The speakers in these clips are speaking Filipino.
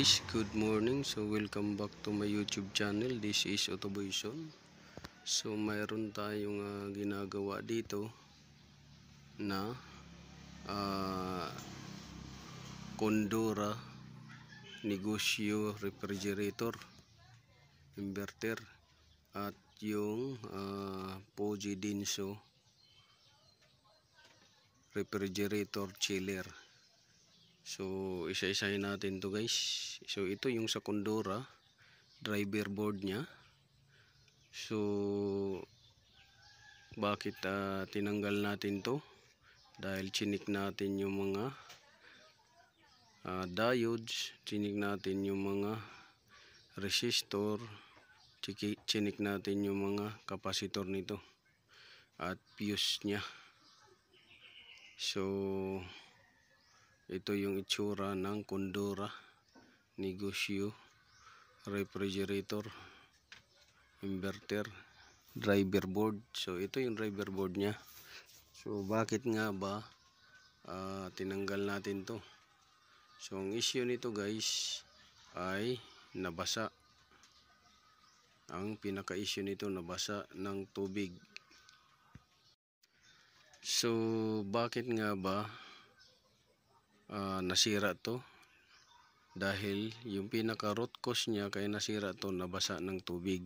guys, good morning. So welcome back to my YouTube channel. This is Autoboyson. So mayroon tayong ginagawa dito na Condura negosyo refrigerator inverter at yung Poji Denso refrigerator chiller. So isa-isahin natin to guys. So ito yung sa Condura driver board nya. So bakit tinanggal natin to? Dahil chinik natin yung mga diodes, chinik natin yung mga resistor, chinik natin yung mga kapasitor nito at fuse nya. So ito yung itsura ng Condura negosyo refrigerator inverter driver board. So ito yung driver board nya. So bakit nga ba tinanggal natin to? So ang issue nito guys ay nabasa. Ang pinaka issue nito, nabasa ng tubig. So bakit nga ba nasira to? Dahil yung pinaka root cause nya kaya nasira to, nabasa ng tubig.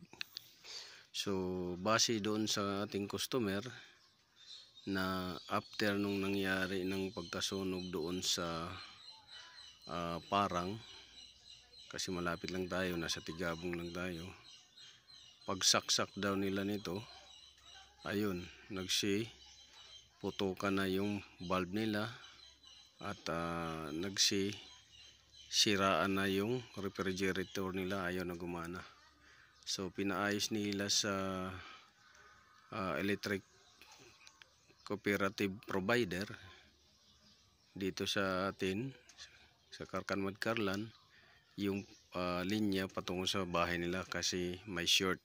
So base doon sa ating customer na after nung nangyari ng pagkasunog doon sa Parang, kasi malapit lang tayo, nasa Tigabong lang tayo, pagsaksak daw nila nito, ayun, putukan na yung valve nila at siraan na yung refrigerator nila, ayaw na gumana. So pinaayos nila sa electric cooperative provider dito sa atin sa Karkan Magkarlan yung linya patungo sa bahay nila kasi may short.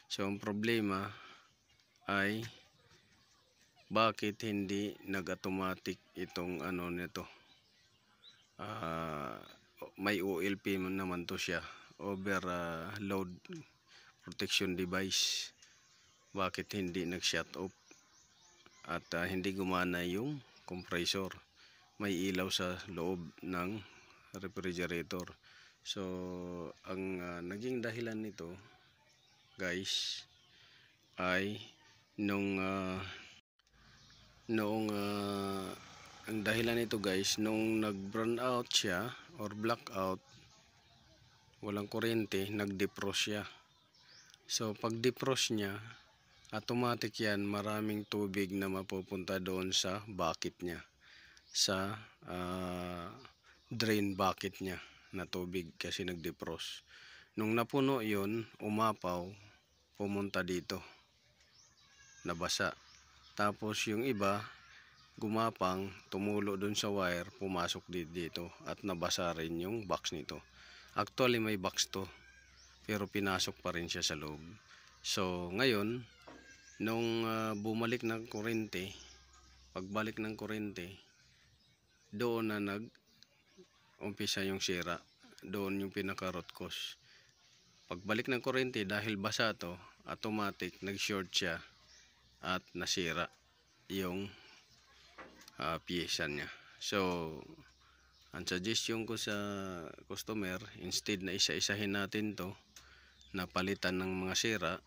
So ang problema ay bakit hindi nag-automatic itong ano nito, may OLP naman to siya, overload protection device. Bakit hindi nag-shut off at hindi gumana yung compressor? May ilaw sa loob ng refrigerator. So ang naging dahilan nito guys ay ang dahilan nito guys, nung nag-brown out siya or blackout, walang kuryente, nag-defrost siya. So pag defrost niya, automatic yan, maraming tubig na mapupunta doon sa bucket niya, sa drain bucket niya na tubig kasi nag-defrost. Nung napuno yon, umapaw, pumunta dito, nabasa. Tapos yung iba gumapang, tumulo dun sa wire, pumasok dito at nabasa rin yung box nito. Actually may box to, pero pinasok pa rin siya sa loob. So ngayon, nung bumalik ng kuryente, pagbalik ng kuryente, doon na nag-umpisa yung sira. Doon yung pinaka root cause. Pagbalik ng kuryente, dahil basa to, automatic nag-short siya at nasira yung piyesa niya. So ang suggestion ko sa customer, instead na isa-isahin natin to, na palitan ng mga sira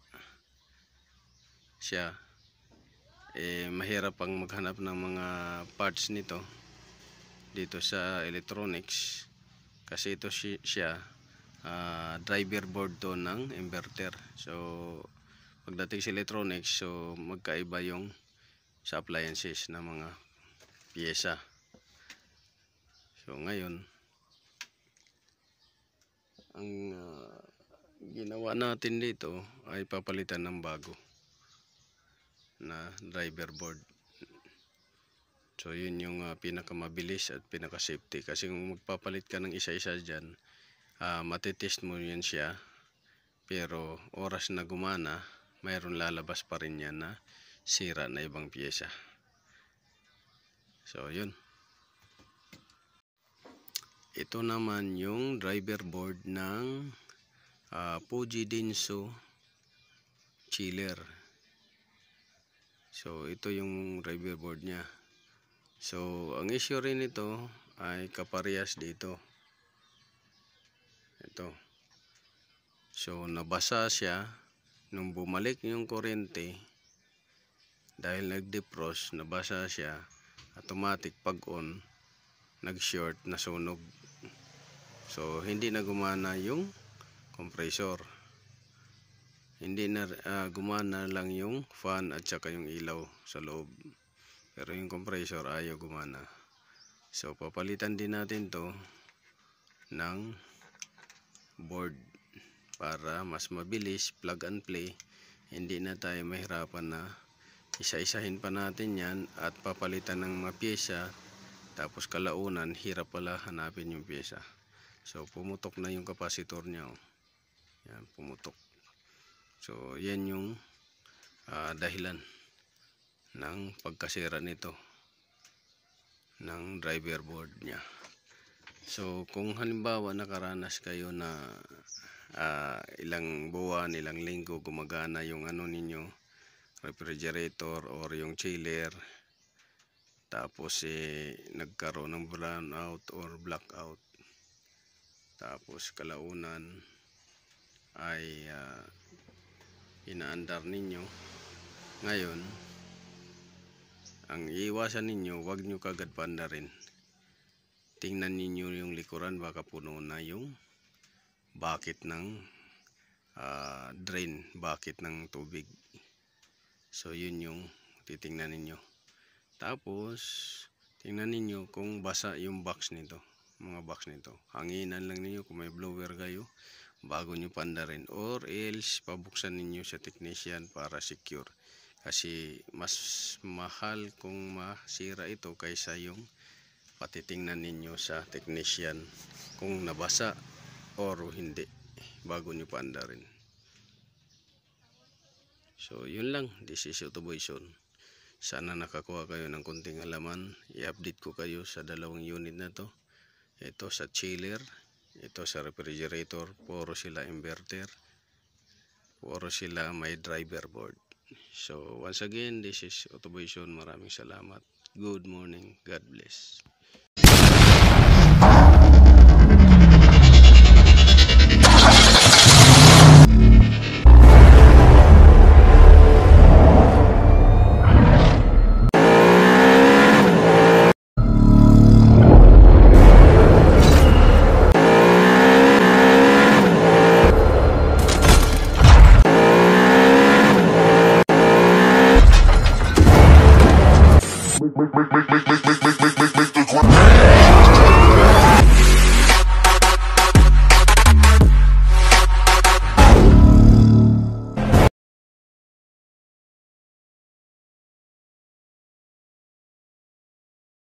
siya, mahirap pang maghanap ng mga parts nito dito sa electronics, kasi ito siya driver board to ng inverter. So pagdating sa electronics, so magkaiba yung sa appliances na mga piyesa. So ngayon, ang ginawa natin dito ay papalitan ng bago na driver board. So yun yung pinakamabilis at pinaka safety, kasi kung magpapalit ka ng isa-isa dyan, matitest mo yan siya, pero oras na gumana, mayroon lalabas pa rin yan na sira na ibang piyesa. So yun. ito naman yung driver board ng Fuji Denso chiller. So ito yung driver board nya. So ang issue rin nito ay kaparehas dito. Ito. So nabasa siya nung bumalik yung kuryente. Dahil nag-defrost, nabasa siya, automatic pag on, nag-short, nasunog. So hindi na gumana yung compressor. Hindi na gumana lang yung fan at saka yung ilaw sa loob. Pero yung compressor ayaw gumana. So papalitan din natin to ng board para mas mabilis, plug and play. Hindi na tayo mahirapan na isa-isahin pa natin yan at papalitan ng mga pyesa, tapos kalaunan hirap pala hanapin yung pyesa. So pumutok na yung kapasitor nya, oh. Yan, pumutok. So yan yung dahilan ng pagkasira nito ng driver board nya. So kung halimbawa nakaranas kayo na ilang buwan, ilang linggo gumagana yung ano ninyo, refrigerator or yung chiller, tapos nagkaroon ng brownout or blackout, tapos kalaunan ay inaandar ninyo ngayon, ang iiwasan ninyo, wag nyo kagad paandarin. Tingnan ninyo yung likuran, baka puno na yung bucket ng drain, bucket ng tubig. So yun yung titingnan ninyo. Tapos tingnan ninyo kung basa yung box nito, mga box nito. Hanginan lang ninyo kung may blower kayo bago nyo pandarin, or else pabuksan ninyo sa technician para secure. Kasi mas mahal kung masira ito kaysa yung patitingnan ninyo sa technician kung nabasa or hindi bago nyo paandarin. So yun lang, this is Autoboyson. Sana nakakuha kayo ng konting alaman. I-update ko kayo sa dalawang unit na to. Ito sa chiller, ito sa refrigerator. Puro sila inverter, puro sila may driver board. So once again, this is Autoboyson. Maraming salamat. Good morning. God bless.